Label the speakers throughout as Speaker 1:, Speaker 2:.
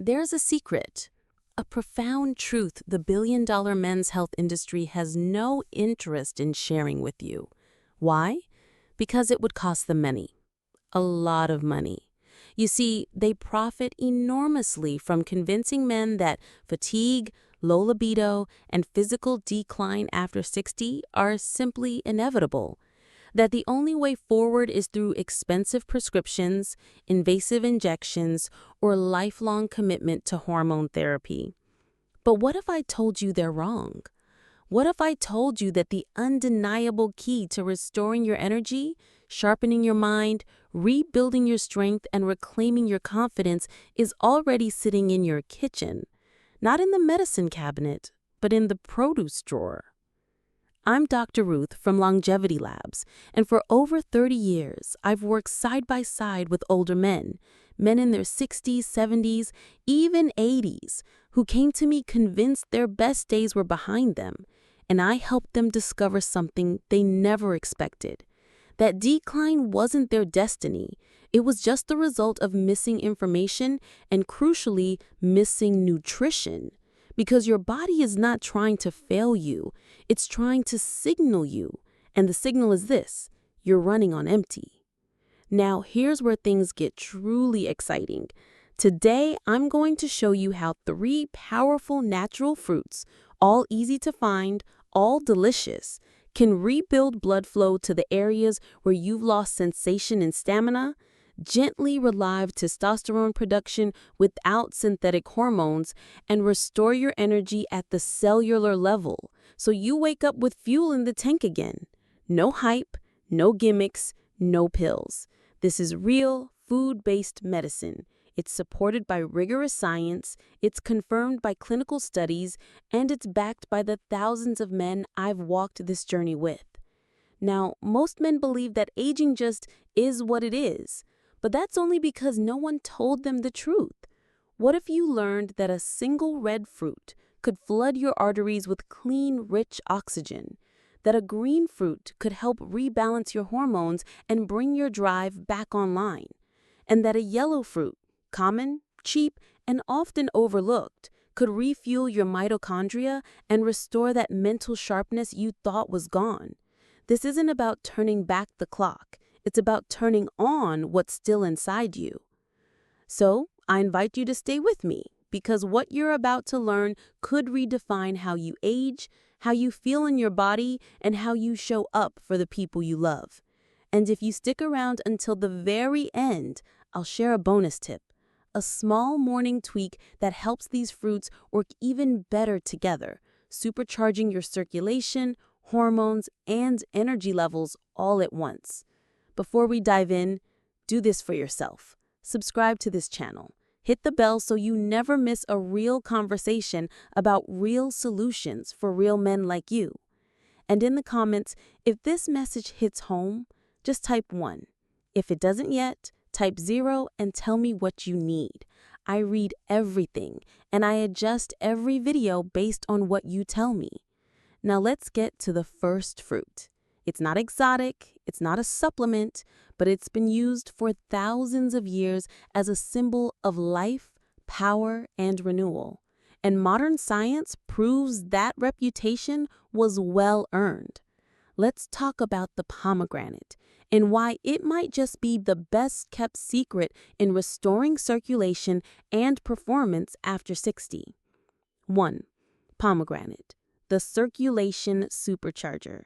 Speaker 1: There's a secret, a profound truth the billion-dollar men's health industry has no interest in sharing with you. Why? Because it would cost them money. A lot of money. You see, they profit enormously from convincing men that fatigue, low libido, and physical decline after 60 are simply inevitable. That the only way forward is through expensive prescriptions, invasive injections, or lifelong commitment to hormone therapy. But what if I told you they're wrong? What if I told you that the undeniable key to restoring your energy, sharpening your mind, rebuilding your strength, and reclaiming your confidence is already sitting in your kitchen? Not in the medicine cabinet, but in the produce drawer. I'm Dr. Ruth from Longevity Labs, and for over 30 years, I've worked side by side with older men in their 60s, 70s, even 80s, who came to me convinced their best days were behind them, and I helped them discover something they never expected. That decline wasn't their destiny. It was just the result of missing information and, crucially, missing nutrition. Because your body is not trying to fail you, it's trying to signal you. And the signal is this: you're running on empty. Now, here's where things get truly exciting. Today, I'm going to show you how 3 powerful natural fruits, all easy to find, all delicious, can rebuild blood flow to the areas where you've lost sensation and stamina, gently relieve testosterone production without synthetic hormones, and restore your energy at the cellular level so you wake up with fuel in the tank again. No hype, no gimmicks, no pills. This is real, food-based medicine. It's supported by rigorous science, it's confirmed by clinical studies, and it's backed by the thousands of men I've walked this journey with. Now, most men believe that aging just is what it is. But that's only because no one told them the truth. What if you learned that a single red fruit could flood your arteries with clean, rich oxygen? That a green fruit could help rebalance your hormones and bring your drive back online? And that a yellow fruit, common, cheap, and often overlooked, could refuel your mitochondria and restore that mental sharpness you thought was gone? This isn't about turning back the clock. It's about turning on what's still inside you. So, I invite you to stay with me, because what you're about to learn could redefine how you age, how you feel in your body, and how you show up for the people you love. And if you stick around until the very end, I'll share a bonus tip, a small morning tweak that helps these fruits work even better together, supercharging your circulation, hormones, and energy levels all at once. Before we dive in, do this for yourself. Subscribe to this channel. Hit the bell so you never miss a real conversation about real solutions for real men like you. And in the comments, if this message hits home, just type 1. If it doesn't yet, type 0 and tell me what you need. I read everything, and I adjust every video based on what you tell me. Now let's get to the first fruit. It's not exotic, it's not a supplement, but it's been used for thousands of years as a symbol of life, power, and renewal. And modern science proves that reputation was well earned. Let's talk about the pomegranate and why it might just be the best kept secret in restoring circulation and performance after 60. 1. Pomegranate, the circulation supercharger.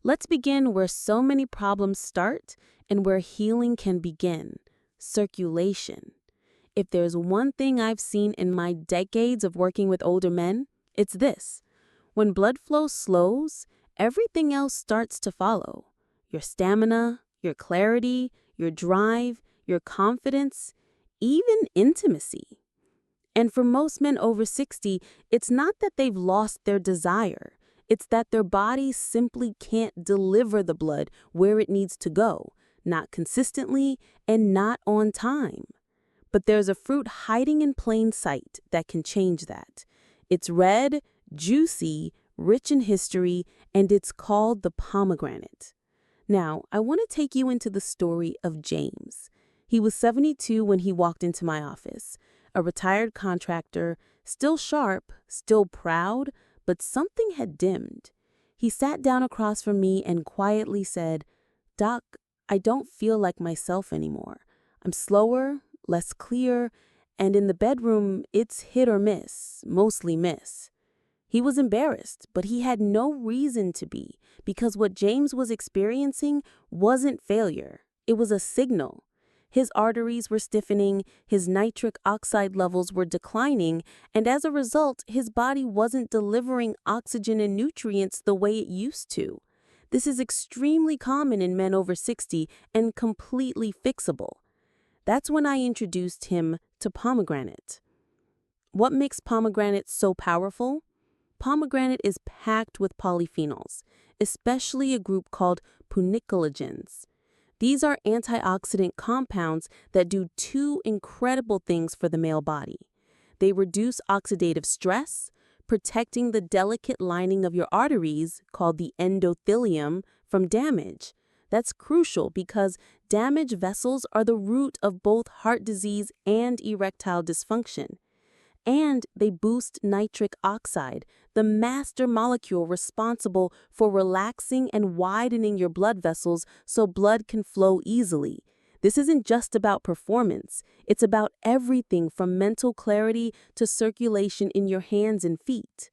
Speaker 1: Let's begin where so many problems start and where healing can begin: circulation. If there's one thing I've seen in my decades of working with older men, it's this. When blood flow slows, everything else starts to follow. Your stamina, your clarity, your drive, your confidence, even intimacy. And for most men over 60, it's not that they've lost their desire. It's that their bodies simply can't deliver the blood where it needs to go, not consistently and not on time. But there's a fruit hiding in plain sight that can change that. It's red, juicy, rich in history, and it's called the pomegranate. Now, I want to take you into the story of James. He was 72 when he walked into my office, a retired contractor, still sharp, still proud, but something had dimmed. He sat down across from me and quietly said, "Doc, I don't feel like myself anymore. I'm slower, less clear, and in the bedroom, it's hit or miss, mostly miss." He was embarrassed, but he had no reason to be, because what James was experiencing wasn't failure. It was a signal. His arteries were stiffening, his nitric oxide levels were declining, and as a result, his body wasn't delivering oxygen and nutrients the way it used to. This is extremely common in men over 60 and completely fixable. That's when I introduced him to pomegranate. What makes pomegranate so powerful? Pomegranate is packed with polyphenols, especially a group called punicologens. These are antioxidant compounds that do two incredible things for the male body. They reduce oxidative stress, protecting the delicate lining of your arteries, called the endothelium, from damage. That's crucial because damaged vessels are the root of both heart disease and erectile dysfunction. And they boost nitric oxide, the master molecule responsible for relaxing and widening your blood vessels so blood can flow easily. This isn't just about performance. It's about everything from mental clarity to circulation in your hands and feet.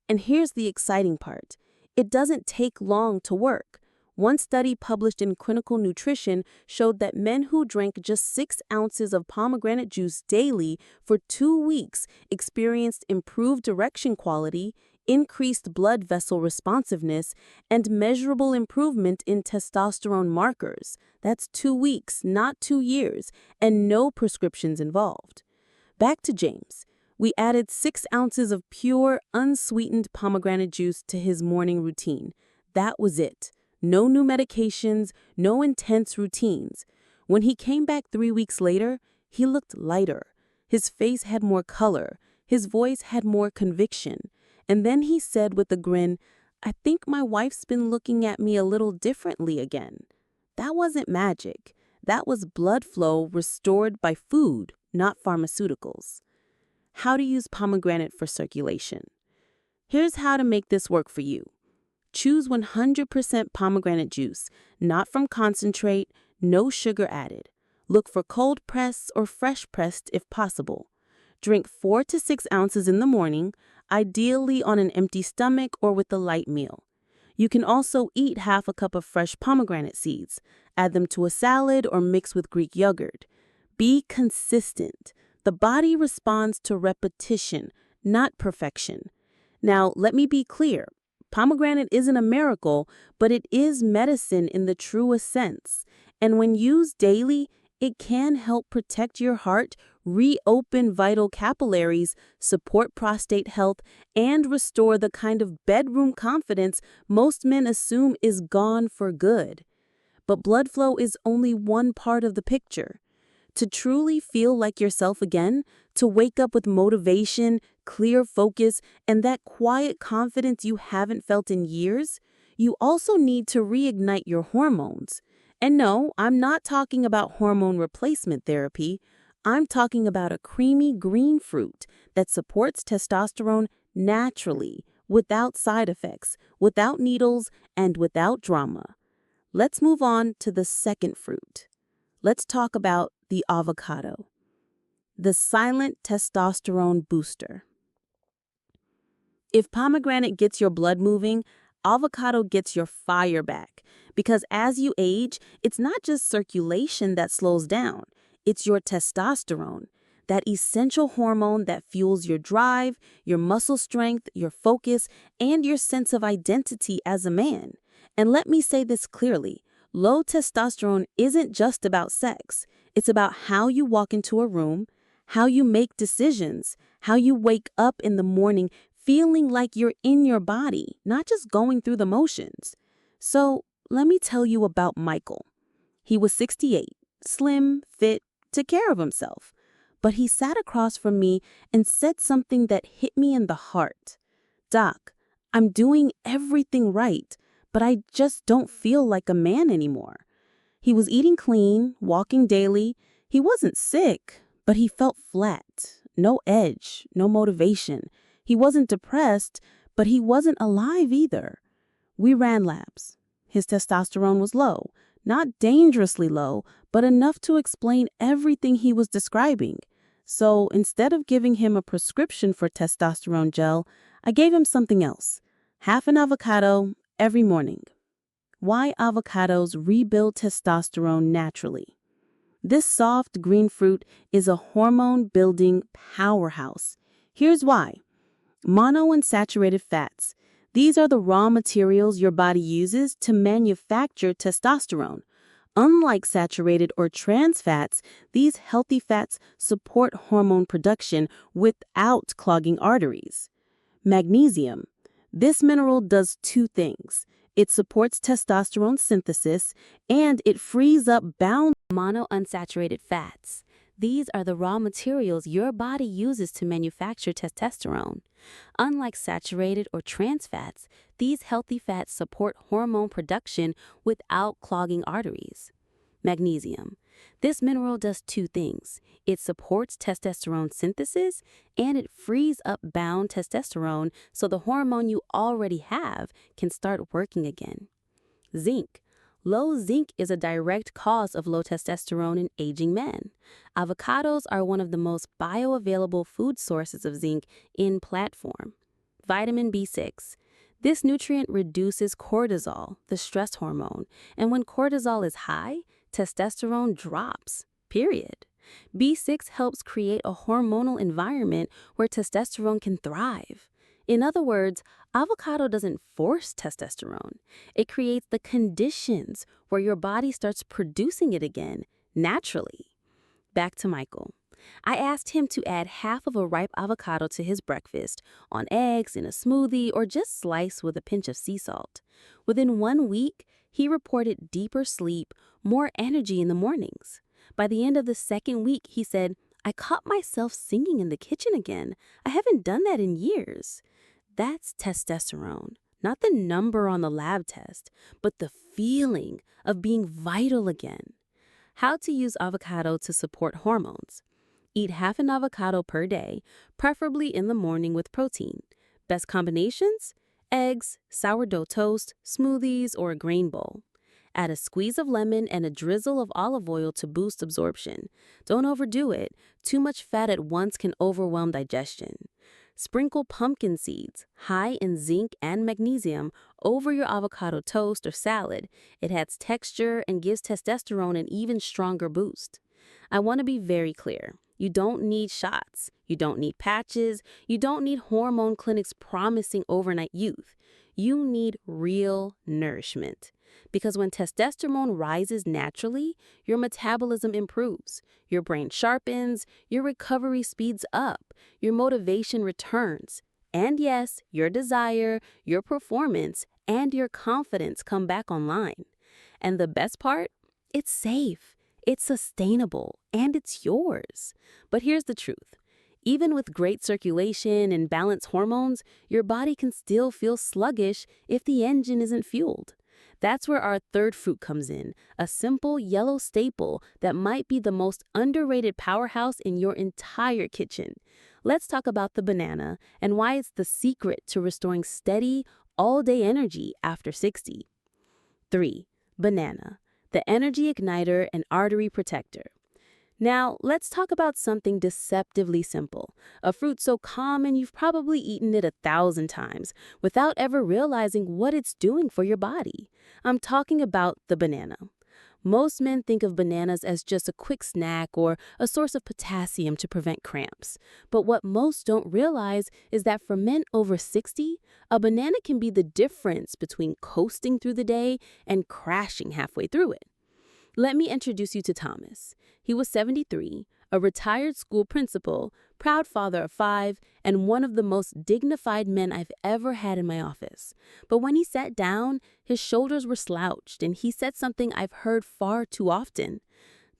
Speaker 1: And here's the exciting part. It doesn't take long to work. One study published in Clinical Nutrition showed that men who drank just 6 ounces of pomegranate juice daily for 2 weeks experienced improved erection quality, increased blood vessel responsiveness, and measurable improvement in testosterone markers. That's 2 weeks, not 2 years, and no prescriptions involved. Back to James. We added 6 ounces of pure, unsweetened pomegranate juice to his morning routine. That was it. No new medications, no intense routines. When he came back 3 weeks later, he looked lighter. His face had more color. His voice had more conviction. And then he said with a grin, "I think my wife's been looking at me a little differently again." That wasn't magic. That was blood flow restored by food, not pharmaceuticals. How to use pomegranate for circulation. Here's how to make this work for you. Choose 100% pomegranate juice, not from concentrate, no sugar added. Look for cold pressed or fresh pressed if possible. Drink 4 to 6 ounces in the morning, ideally on an empty stomach or with a light meal. You can also eat half a cup of fresh pomegranate seeds. Add them to a salad or mix with Greek yogurt. Be consistent. The body responds to repetition, not perfection. Now, let me be clear. Pomegranate isn't a miracle, but it is medicine in the truest sense. And when used daily, it can help protect your heart, reopen vital capillaries, support prostate health, and restore the kind of bedroom confidence most men assume is gone for good. But blood flow is only one part of the picture. To truly feel like yourself again, to wake up with motivation, clear focus, and that quiet confidence you haven't felt in years, you also need to reignite your hormones. And no, I'm not talking about hormone replacement therapy. I'm talking about a creamy green fruit that supports testosterone naturally, without side effects, without needles, and without drama. Let's move on to the second fruit. Let's talk about the avocado, the silent testosterone booster. If pomegranate gets your blood moving, avocado gets your fire back. Because as you age, it's not just circulation that slows down. It's your testosterone, that essential hormone that fuels your drive, your muscle strength, your focus, and your sense of identity as a man. And let me say this clearly. Low testosterone isn't just about sex. It's about how you walk into a room, how you make decisions, how you wake up in the morning feeling like you're in your body, not just going through the motions. So let me tell you about Michael. He was 68, slim, fit, took care of himself. But he sat across from me and said something that hit me in the heart. "Doc, I'm doing everything right, but I just don't feel like a man anymore." He was eating clean, walking daily. He wasn't sick, but he felt flat. no edge, no motivation. He wasn't depressed, but he wasn't alive either. We ran labs. His testosterone was low, not dangerously low, but enough to explain everything he was describing. So instead of giving him a prescription for testosterone gel, I gave him something else. Half an avocado every morning. Why avocados rebuild testosterone naturally. This soft green fruit is a hormone-building powerhouse. Here's why. Monounsaturated fats. These are the raw materials your body uses to manufacture testosterone. Unlike saturated or trans fats, these healthy fats support hormone production without clogging arteries. Magnesium. This mineral does two things. It supports testosterone synthesis, and it frees up bound monounsaturated fats. These are the raw materials your body uses to manufacture testosterone. Unlike saturated or trans fats, these healthy fats support hormone production without clogging arteries. Magnesium. This mineral does two things. It supports testosterone synthesis, and it frees up bound testosterone so the hormone you already have can start working again. Zinc. Low zinc is a direct cause of low testosterone in aging men. Avocados are one of the most bioavailable food sources of zinc in plant form. Vitamin B6. This nutrient reduces cortisol, the stress hormone, and when cortisol is high, testosterone drops, period. B6 helps create a hormonal environment where testosterone can thrive. In other words, avocado doesn't force testosterone. It creates the conditions where your body starts producing it again, naturally. Back to Michael. I asked him to add half of a ripe avocado to his breakfast, on eggs, in a smoothie, or just slice with a pinch of sea salt. Within 1 week, he reported deeper sleep, more energy in the mornings. By the end of the second week, he said, I caught myself singing in the kitchen again. I haven't done that in years. That's testosterone, not the number on the lab test, but the feeling of being vital again. How to use avocado to support hormones. Eat half an avocado per day, preferably in the morning with protein. Best combinations? Eggs, sourdough toast, smoothies, or a grain bowl. Add a squeeze of lemon and a drizzle of olive oil to boost absorption. Don't overdo it. Too much fat at once can overwhelm digestion. Sprinkle pumpkin seeds, high in zinc and magnesium, over your avocado toast or salad. It adds texture and gives testosterone an even stronger boost. I want to be very clear. You don't need shots. You don't need patches. You don't need hormone clinics promising overnight youth. You need real nourishment. Because when testosterone rises naturally, your metabolism improves, your brain sharpens, your recovery speeds up, your motivation returns, and yes, your desire, your performance, and your confidence come back online. And the best part? It's safe, it's sustainable, and it's yours. But here's the truth. Even with great circulation and balanced hormones, your body can still feel sluggish if the engine isn't fueled. That's where our third fruit comes in, a simple yellow staple that might be the most underrated powerhouse in your entire kitchen. Let's talk about the banana and why it's the secret to restoring steady, all-day energy after 60. 3. Banana, the energy igniter and artery protector. Now, let's talk about something deceptively simple, a fruit so common you've probably eaten it 1,000 times without ever realizing what it's doing for your body. I'm talking about the banana. Most men think of bananas as just a quick snack or a source of potassium to prevent cramps. But what most don't realize is that for men over 60, a banana can be the difference between coasting through the day and crashing halfway through it. Let me introduce you to Thomas. He was 73, a retired school principal, proud father of 5, and one of the most dignified men I've ever had in my office. But when he sat down, his shoulders were slouched, and he said something I've heard far too often.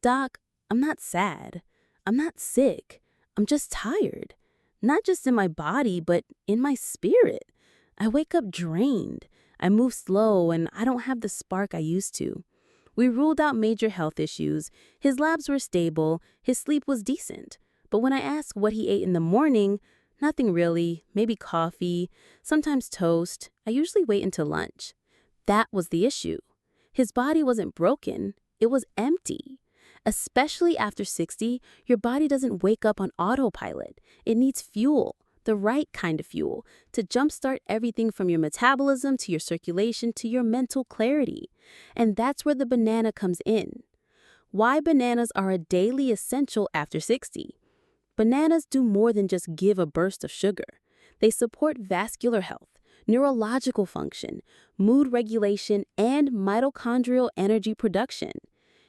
Speaker 1: Doc, I'm not sad. I'm not sick. I'm just tired. Not just in my body, but in my spirit. I wake up drained. I move slow, and I don't have the spark I used to. We ruled out major health issues, his labs were stable, his sleep was decent. But when I ask what he ate in the morning, nothing really, maybe coffee, sometimes toast. I usually wait until lunch. That was the issue. His body wasn't broken, it was empty. Especially after 60, your body doesn't wake up on autopilot. It needs fuel, the right kind of fuel, to jumpstart everything from your metabolism to your circulation to your mental clarity. And that's where the banana comes in. Why bananas are a daily essential after 60. Bananas do more than just give a burst of sugar. They support vascular health, neurological function, mood regulation, and mitochondrial energy production.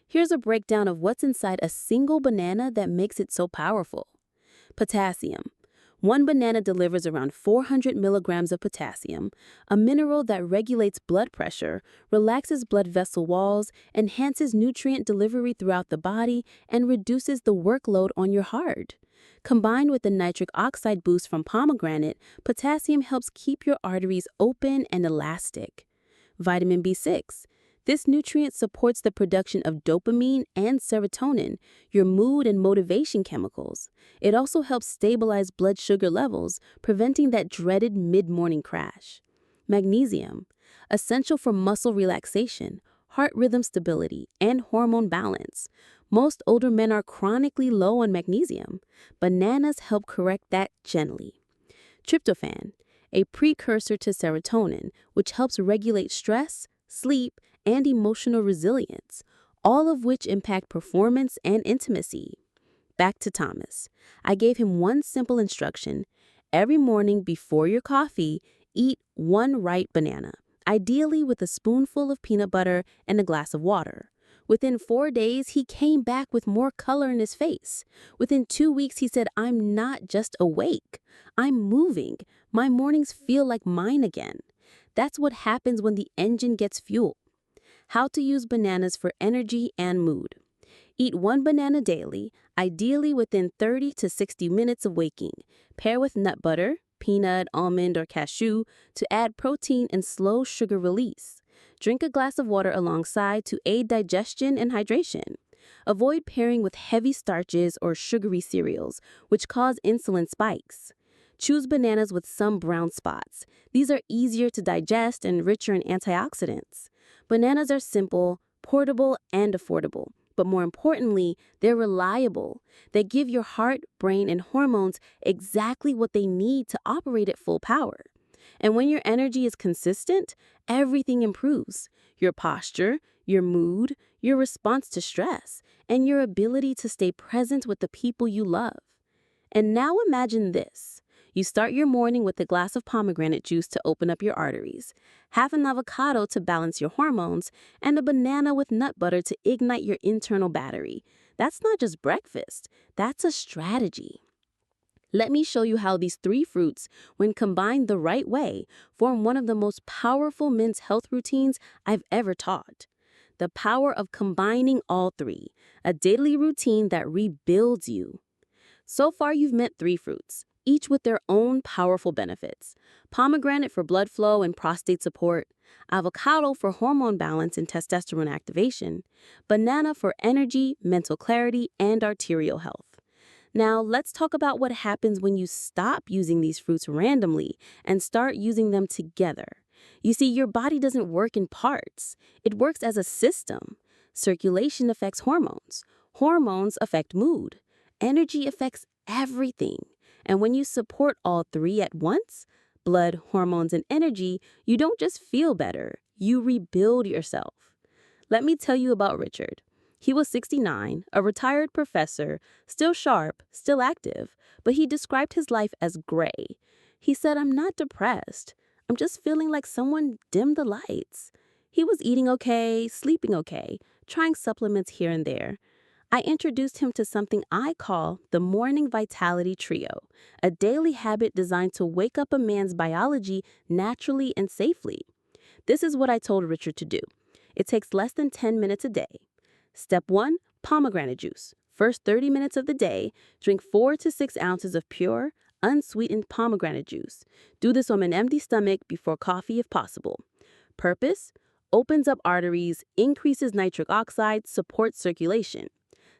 Speaker 1: Here's a breakdown of what's inside a single banana that makes it so powerful. Potassium. One banana delivers around 400 milligrams of potassium, a mineral that regulates blood pressure, relaxes blood vessel walls, enhances nutrient delivery throughout the body, and reduces the workload on your heart. Combined with the nitric oxide boost from pomegranate, potassium helps keep your arteries open and elastic. Vitamin B6. This nutrient supports the production of dopamine and serotonin, your mood and motivation chemicals. It also helps stabilize blood sugar levels, preventing that dreaded mid-morning crash. Magnesium, essential for muscle relaxation, heart rhythm stability, and hormone balance. Most older men are chronically low on magnesium. Bananas help correct that gently. Tryptophan, a precursor to serotonin, which helps regulate stress, sleep, and emotional resilience, all of which impact performance and intimacy. Back to Thomas. I gave him one simple instruction. Every morning before your coffee, eat one ripe banana, ideally with a spoonful of peanut butter and a glass of water. Within 4 days, he came back with more color in his face. Within 2 weeks, he said, "I'm not just awake. I'm moving. My mornings feel like mine again." That's what happens when the engine gets fuel. How to use bananas for energy and mood. Eat one banana daily, ideally within 30 to 60 minutes of waking. Pair with nut butter, peanut, almond, or cashew to add protein and slow sugar release. Drink a glass of water alongside to aid digestion and hydration. Avoid pairing with heavy starches or sugary cereals, which cause insulin spikes. Choose bananas with some brown spots. These are easier to digest and richer in antioxidants. Bananas are simple, portable, and affordable. But more importantly, they're reliable. They give your heart, brain, and hormones exactly what they need to operate at full power. And when your energy is consistent, everything improves. Your posture, your mood, your response to stress, and your ability to stay present with the people you love. And now imagine this. You start your morning with a glass of pomegranate juice to open up your arteries, half an avocado to balance your hormones, and a banana with nut butter to ignite your internal battery. That's not just breakfast, that's a strategy. Let me show you how these 3 fruits, when combined the right way, form one of the most powerful men's health routines I've ever taught. The power of combining all 3, a daily routine that rebuilds you. So far, you've met 3 fruits, each with their own powerful benefits. Pomegranate for blood flow and prostate support, avocado for hormone balance and testosterone activation, banana for energy, mental clarity, and arterial health. Now, let's talk about what happens when you stop using these fruits randomly and start using them together. You see, your body doesn't work in parts. It works as a system. Circulation affects hormones. Hormones affect mood. Energy affects everything. And when you support all 3 at once, blood, hormones, and energy, you don't just feel better, you rebuild yourself. Let me tell you about Richard. He was 69, a retired professor, still sharp, still active, but he described his life as gray. He said, "I'm not depressed. I'm just feeling like someone dimmed the lights." He was eating okay, sleeping okay, trying supplements here and there. I introduced him to something I call the Morning Vitality Trio, a daily habit designed to wake up a man's biology naturally and safely. This is what I told Richard to do. It takes less than 10 minutes a day. Step 1, pomegranate juice. First 30 minutes of the day, drink 4 to 6 ounces of pure, unsweetened pomegranate juice. Do this on an empty stomach before coffee if possible. Purpose: opens up arteries, increases nitric oxide, supports circulation.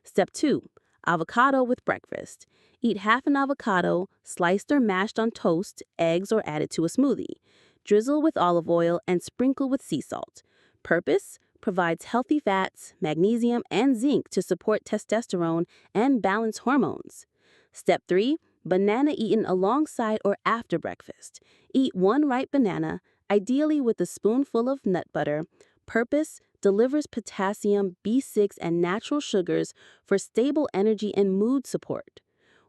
Speaker 1: Step 2, avocado with breakfast.
Speaker 2: Eat half an avocado, sliced or mashed on toast, eggs, or added to a smoothie. Drizzle with olive oil and sprinkle with sea salt. Purpose: provides healthy fats, magnesium, and zinc to support testosterone and balance hormones. Step 3: banana eaten alongside or after breakfast. Eat one ripe banana, ideally with a spoonful of nut butter. Purpose: delivers potassium, B6, and natural sugars for stable energy and mood support.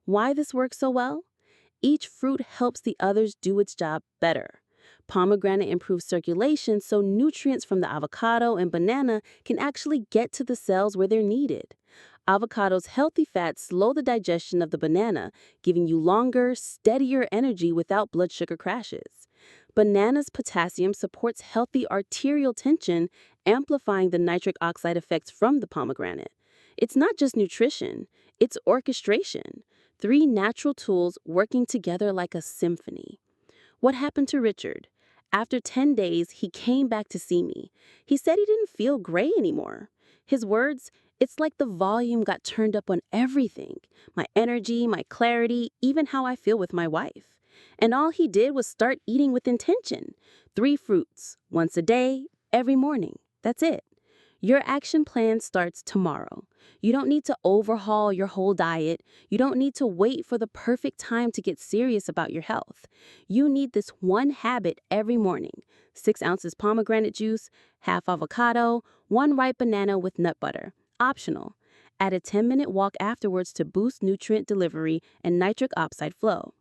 Speaker 2: Why this works so well? Each fruit helps the others do its job better. Pomegranate improves circulation so nutrients from the avocado and banana can actually get to the cells where they're needed. Avocado's healthy fats slow the digestion of the banana, giving you longer, steadier energy without blood sugar crashes. Banana's potassium supports healthy arterial tension, amplifying the nitric oxide effects from the pomegranate. It's not just nutrition, it's orchestration. Three natural tools working together like a symphony. What happened to Richard? After 10 days, he came back to see me. He said he didn't feel gray anymore. His words: it's like the volume got turned up on everything. My energy, my clarity, even how I feel with my wife. And all he did was start eating with intention. 3 fruits, once a day, every morning. That's it. Your action plan starts tomorrow. You don't need to overhaul your whole diet. You don't need to wait for the perfect time to get serious about your health. You need this one habit every morning: 6 ounces pomegranate juice, half avocado, 1 ripe banana with nut butter. Optional. Add a 10-minute walk afterwards to boost nutrient delivery and nitric oxide flow.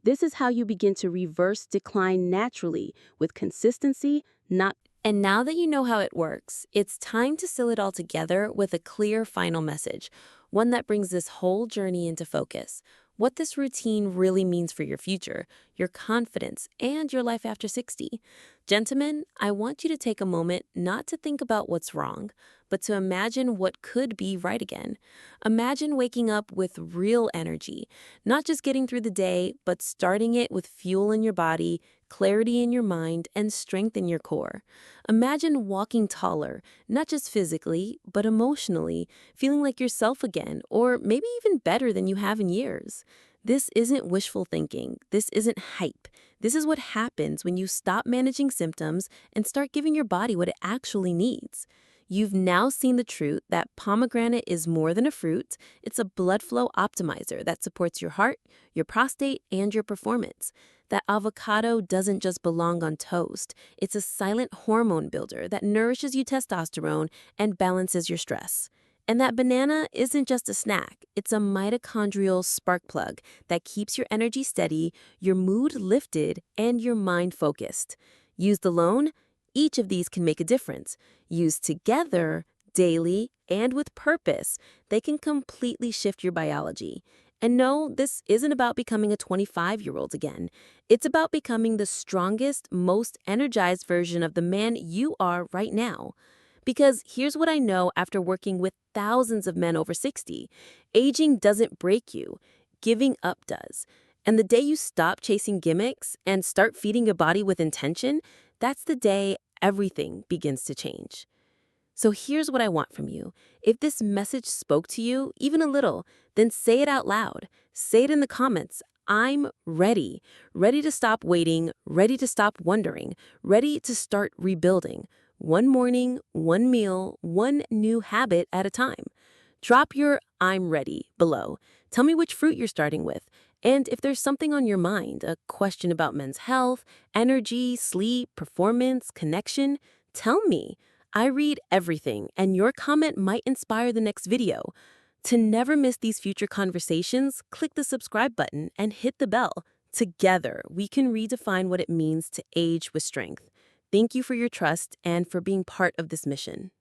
Speaker 2: This is how you begin to reverse decline naturally with consistency, not.
Speaker 1: And now that you know how it works, it's time to seal it all together with a clear final message, one that brings this whole journey into focus. What this routine really means for your future, your confidence, and your life after 60. Gentlemen, I want you to take a moment not to think about what's wrong, but to imagine what could be right again. Imagine waking up with real energy, not just getting through the day, but starting it with fuel in your body, clarity in your mind, and strength in your core. Imagine walking taller, not just physically, but emotionally, feeling like yourself again, or maybe even better than you have in years. This isn't wishful thinking. This isn't hype. This is what happens when you stop managing symptoms and start giving your body what it actually needs. You've now seen the truth that pomegranate is more than a fruit. It's a blood flow optimizer that supports your heart, your prostate, and your performance. That avocado doesn't just belong on toast. It's a silent hormone builder that nourishes your testosterone and balances your stress. And that banana isn't just a snack. It's a mitochondrial spark plug that keeps your energy steady, your mood lifted, and your mind focused. Used alone, each of these can make a difference. Used together, daily, and with purpose, they can completely shift your biology. And no, this isn't about becoming a 25-year-old again. It's about becoming the strongest, most energized version of the man you are right now. Because here's what I know after working with thousands of men over 60. Aging doesn't break you. Giving up does. And the day you stop chasing gimmicks and start feeding your body with intention, that's the day everything begins to change. So here's what I want from you. If this message spoke to you, even a little, then say it out loud. Say it in the comments. I'm ready. Ready to stop waiting, ready to stop wondering, ready to start rebuilding. One morning, one meal, one new habit at a time. Drop your "I'm ready" below. Tell me which fruit you're starting with. And if there's something on your mind, a question about men's health, energy, sleep, performance, connection, tell me. I read everything, and your comment might inspire the next video. To never miss these future conversations, click the subscribe button and hit the bell. Together, we can redefine what it means to age with strength. Thank you for your trust and for being part of this mission.